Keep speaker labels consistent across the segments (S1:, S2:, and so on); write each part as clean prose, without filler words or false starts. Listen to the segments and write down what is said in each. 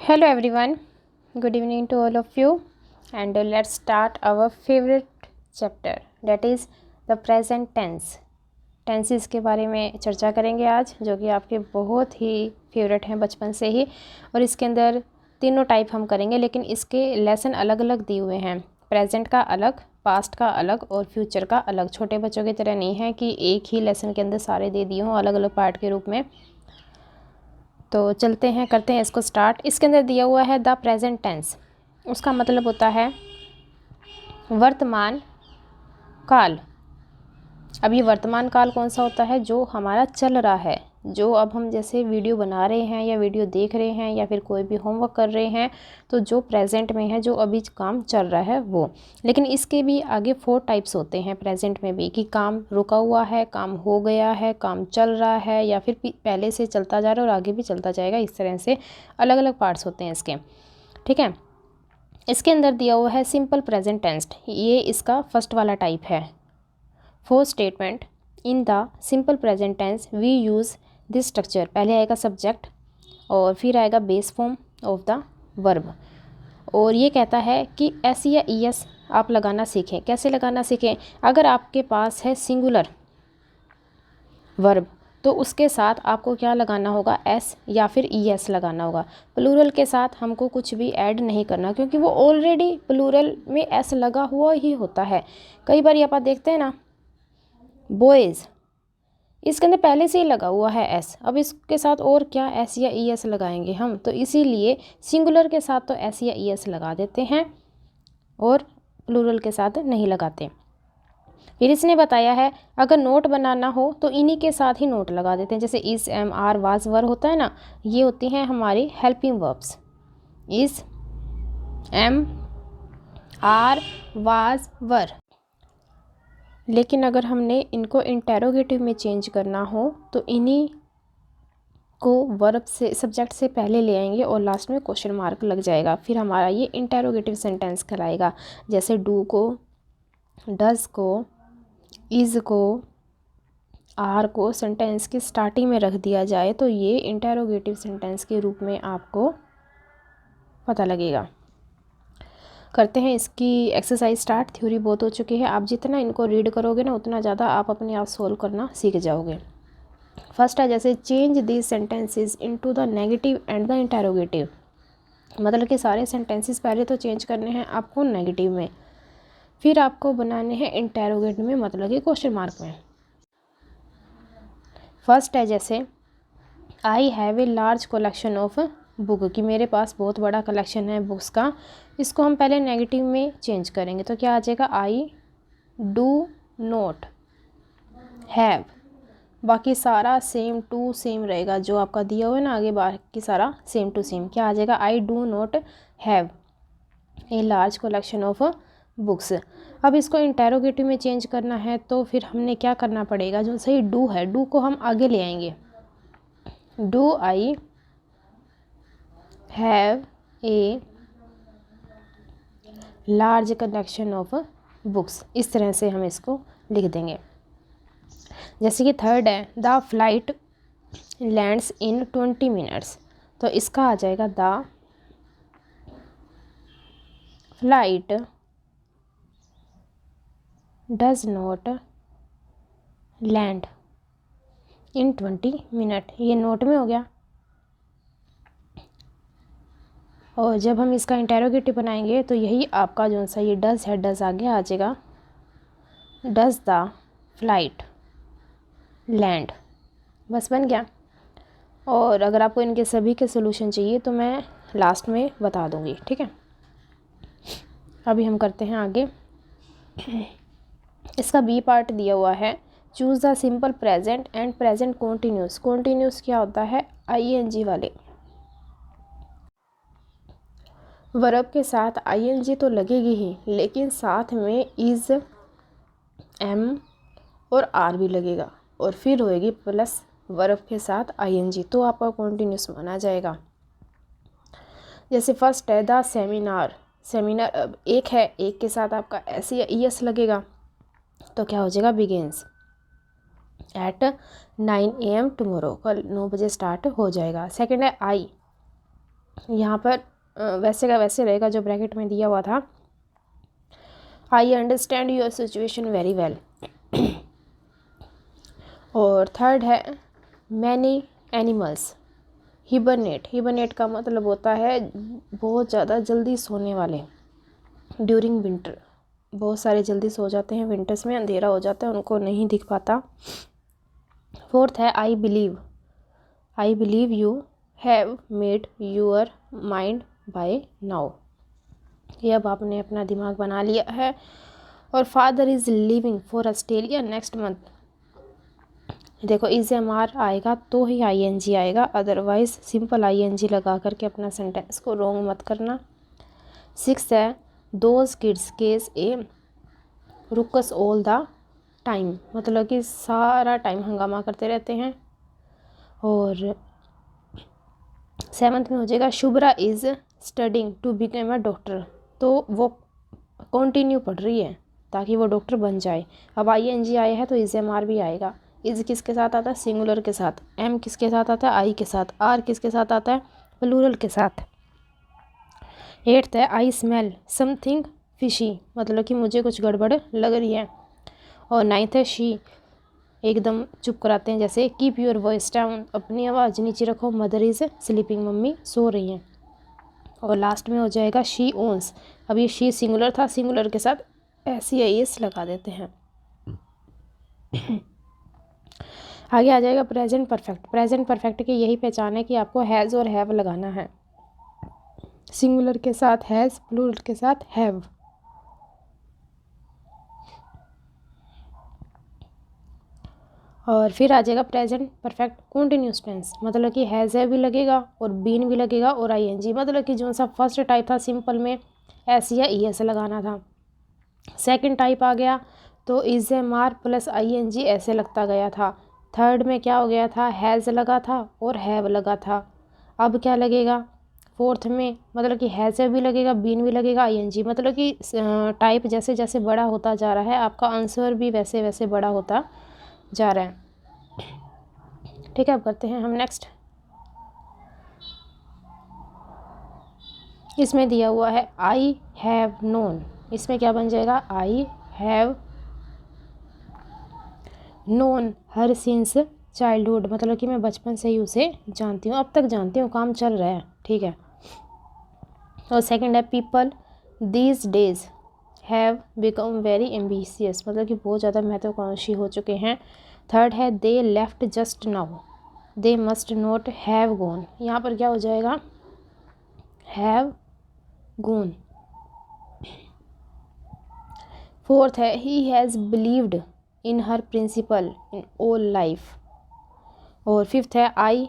S1: Hello everyone, good evening to all of you, and let's start our favorite chapter, that is the present tense. Tenses के बारे में चर्चा करेंगे आज, जो कि आपके बहुत ही फेवरेट हैं बचपन से ही। और इसके अंदर तीनों टाइप हम करेंगे, लेकिन इसके लेसन अलग अलग दिए हुए हैं। प्रेजेंट का अलग, पास्ट का अलग और फ्यूचर का अलग। छोटे बच्चों की तरह नहीं है कि एक ही लेसन के अंदर सारे दे दिए हों अलग अलग पार्ट के रूप में। तो चलते हैं, करते हैं इसको स्टार्ट। इसके अंदर दिया हुआ है द प्रेजेंट टेंस। उसका मतलब होता है वर्तमान काल। अब ये वर्तमान काल कौन सा होता है? जो हमारा चल रहा है, जो अब हम जैसे वीडियो बना रहे हैं या वीडियो देख रहे हैं या फिर कोई भी होमवर्क कर रहे हैं, तो जो प्रेजेंट में है, जो अभी काम चल रहा है वो। लेकिन इसके भी आगे 4 टाइप्स होते हैं प्रेजेंट में भी, कि काम रुका हुआ है, काम हो गया है, काम चल रहा है, या फिर पहले से चलता जा रहा है और आगे भी चलता जाएगा। इस तरह से अलग अलग पार्ट्स होते हैं इसके, ठीक है। इसके अंदर दिया हुआ है सिंपल प्रेजेंट टेंस, ये इसका फर्स्ट वाला टाइप है। For statement in the simple present tense we use this structure. पहले आएगा सब्जेक्ट और फिर आएगा base form of the verb. और ये कहता है कि एस या ई एस आप लगाना सीखें। कैसे लगाना सीखें? अगर आपके पास है सिंगुलर वर्ब तो उसके साथ आपको क्या लगाना होगा? एस या फिर ई एस लगाना होगा। प्लूरल के साथ हमको कुछ भी ऐड नहीं करना, क्योंकि वो ऑलरेडी प्लूरल में एस लगा हुआ ही होता है। कई बार आप देखते हैं ना, बॉयज़, इसके अंदर पहले से ही लगा हुआ है एस। अब इसके साथ और क्या एस या ई एस लगाएंगे हम? तो इसीलिए सिंगुलर के साथ तो एस या ई एस लगा देते हैं और प्लूरल के साथ नहीं लगाते। फिर इसने बताया है अगर नोट बनाना हो तो इन्हीं के साथ ही नोट लगा देते हैं। जैसे इस, एम, आर, वाज, वर होता है ना, ये होती हैं हमारी हेल्पिंग वर्ब्स। इस, एम, आर, वाज, वर। लेकिन अगर हमने इनको इंटेरोगेटिव में चेंज करना हो तो इन्हीं को वर्ब से, सब्जेक्ट से पहले ले आएंगे और लास्ट में क्वेश्चन मार्क लग जाएगा। फिर हमारा ये इंटेरोगेटिव सेंटेंस कहलाएगा। जैसे डू को, डज को, इज़ को, आर को सेंटेंस की स्टार्टिंग में रख दिया जाए तो ये इंटेरोगेटिव सेंटेंस के रूप में आपको पता लगेगा। करते हैं इसकी एक्सरसाइज स्टार्ट। थ्योरी बहुत हो चुकी है, आप जितना इनको रीड करोगे ना उतना ज़्यादा आप अपने आप सोल्व करना सीख जाओगे। फर्स्ट है जैसे change these sentences into the negative and the interrogative. मतलब कि सारे सेंटेंसेस पहले तो चेंज करने हैं आपको नेगेटिव में, फिर आपको बनाने हैं इंटेरोगेटिव में, मतलब कि क्वेश्चन मार्क में। फर्स्ट है जैसे I have a large collection of book, कि मेरे पास बहुत बड़ा कलेक्शन है बुक्स का। इसको हम पहले नेगेटिव में चेंज करेंगे तो क्या आ जाएगा? I do not have. बाकी सारा सेम टू सेम रहेगा, जो आपका दिया हुआ है ना आगे, बाकी सारा सेम टू सेम। क्या आ जाएगा? I do not have a large collection of books. अब इसको इंटेरोगेटिव में चेंज करना है तो फिर हमने क्या करना पड़ेगा? जो सही डू है, डू को हम आगे ले आएंगे। Do I have a large collection of books. इस तरह से हम इसको लिख देंगे। जैसे कि थर्ड है the flight lands in 20 minutes, तो इसका आ जाएगा the flight does not land in 20 minute. ये नोट में हो गया। और जब हम इसका इंटेरोगेटिव बनाएंगे तो यही आपका जो सा ये डज है, डज आगे आ जाएगा। डज द फ्लाइट लैंड, बस बन गया। और अगर आपको इनके सभी के सोल्यूशन चाहिए तो मैं लास्ट में बता दूंगी, ठीक है। अभी हम करते हैं आगे। इसका बी पार्ट दिया हुआ है choose the simple present and present continuous. Continuous क्या होता है? आईएनजी वाले वर्ब के साथ आईएनजी तो लगेगी ही, लेकिन साथ में इज़, एम और आर भी लगेगा, और फिर होएगी प्लस वर्ब के साथ आईएनजी, तो आपका कॉन्टीन्यूस माना जाएगा। जैसे फर्स्ट है द सेमिनार। सेमिनार अब एक है, एक के साथ आपका एस या ई एस लगेगा तो क्या हो जाएगा? बिगिंस एट 9 AM टुमारो, कल 9 बजे स्टार्ट हो जाएगा। सेकंड है आई, यहाँ पर वैसे का वैसे रहेगा जो ब्रैकेट में दिया हुआ था। I understand your situation very well. और थर्ड है मैनी एनिमल्स हिबरनेट। हिबरनेट का मतलब होता है बहुत ज़्यादा जल्दी सोने वाले। ड्यूरिंग विंटर बहुत सारे जल्दी सो जाते हैं, विंटर्स में अंधेरा हो जाता है, उनको नहीं दिख पाता। फोर्थ है I believe you have made your mind by now. ये अब आपने अपना दिमाग बना लिया है। और father is living for Australia next month. देखो इज एम आर आएगा तो ही आई एन जी आएगा, otherwise simple I N G लगा करके अपना सेंटेंस को रॉन्ग मत करना। सिक्स है those kids cause a ruckus all the time, मतलब कि सारा टाइम हंगामा करते रहते हैं। और सेवन्थ में हो जाएगा Shubhra is studying to become a doctor. तो वो कंटिन्यू पढ़ रही है ताकि वो डॉक्टर बन जाए। अब आई एन जी आया है तो इज एम आर भी आएगा। इज किसके साथ आता है? सिंगुलर के साथ। एम किसके साथ आता है? आई के साथ। आर किसके साथ आता है? प्लूरल के साथ। एट्थ है आई स्मेल समथिंग फिशी, मतलब कि मुझे कुछ गड़बड़ लग रही है। और नाइन्थ है शी, एकदम चुप कराते हैं, जैसे कीप योर वॉइस डाउन, अपनी आवाज़ नीचे रखो, मदर इज़ स्लीपिंग, मम्मी सो रही हैं। और लास्ट में हो जाएगा शी ओन्स। अब ये शी सिंगुलर था, सिंगुलर के साथ SEIS लगा देते हैं। आगे आ जाएगा प्रेजेंट परफेक्ट। प्रेजेंट परफेक्ट की यही पहचान है कि आपको हैज़ और हैव लगाना है। सिंगुलर के साथ हैज़, प्लूरल के साथ हैव। और फिर आ जाएगा प्रेजेंट परफेक्ट कॉन्टिन्यूस टेंस, मतलब कि हैज़ है भी लगेगा और बीन भी लगेगा और ING, मतलब कि जो सा फर्स्ट टाइप था सिंपल में S या ES लगाना था। सेकंड टाइप आ गया तो is am are plus ING ऐसे लगता गया था। थर्ड में क्या हो गया था? हैज़ लगा था और हैव लगा था। अब क्या लगेगा फोर्थ में? मतलब कि हैज़ भी लगेगा, बीन भी लगेगा, ING, मतलब कि टाइप जैसे जैसे बड़ा होता जा रहा है आपका आंसर भी वैसे वैसे बड़ा होता जा रहा है। ठीक है, अब करते हैं हम नेक्स्ट। इसमें दिया हुआ है आई हैव नोन। इसमें क्या बन जाएगा? I have known her since childhood, मतलब कि मैं बचपन से ही उसे जानती हूँ, अब तक जानती हूँ, काम चल रहा है। ठीक है। और सेकंड है people these days have become very ambitious, मतलब कि बहुत ज़्यादा महत्वाकांक्षी हो चुके हैं। थर्ड है they left just now, they must not have gone, यहाँ पर क्या हो जाएगा? Have gone. फोर्थ है he has believed in her principle in all life. और फिफ्थ है आई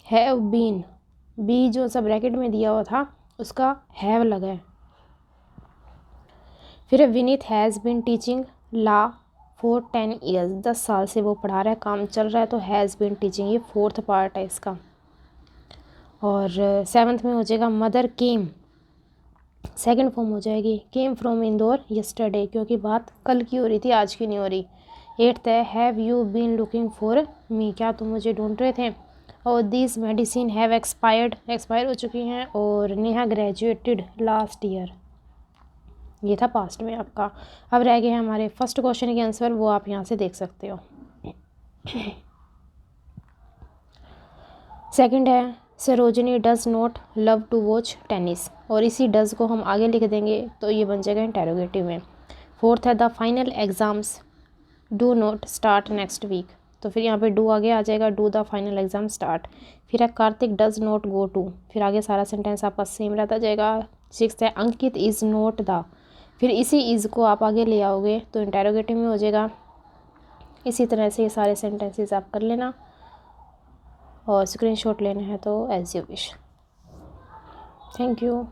S1: हैव बीन, बी जो सब ब्रैकेट में दिया हुआ था उसका हैव लगा है। फिर Vineet has been teaching law for 10 years, 10 साल से वो पढ़ा रहा है, काम चल रहा है, तो हैज़ बीन टीचिंग, ये फोर्थ पार्ट है इसका। और सेवन्थ में हो जाएगा मदर केम, सेकंड फॉर्म हो जाएगी केम फ्रॉम इंदौर यस्टरडे, क्योंकि बात कल की हो रही थी, आज की नहीं हो रही। एट्थ है have you been looking for me, क्या तुम मुझे ढूंढ रहे थे। और दिस मेडिसिन हैव एक्सपायर हो चुकी हैं। और नेहा ग्रेजुएटेड लास्ट ईयर, ये था पास्ट में आपका। अब रह गए हैं हमारे फर्स्ट क्वेश्चन के आंसर, वो आप यहाँ से देख सकते हो। सेकंड है Sarojini does not love to watch tennis, और इसी डज को हम आगे लिख देंगे तो ये बन जाएगा इंटेरोगेटिव में। फोर्थ है the final exams do not start next week, तो फिर यहाँ पे डू आगे आ जाएगा, do the final exam start. फिर है Kartik does not go to, फिर आगे सारा सेंटेंस आपका सेम रहता जाएगा। सिक्स्थ है अंकित इज़ नॉट द, फिर इसी इज़ को आप आगे ले आओगे तो इंटेरोगेटिव में हो जाएगा। इसी तरह से ये सारे सेंटेंसेस आप कर लेना, और स्क्रीनशॉट लेना है तो as you wish. Thank you.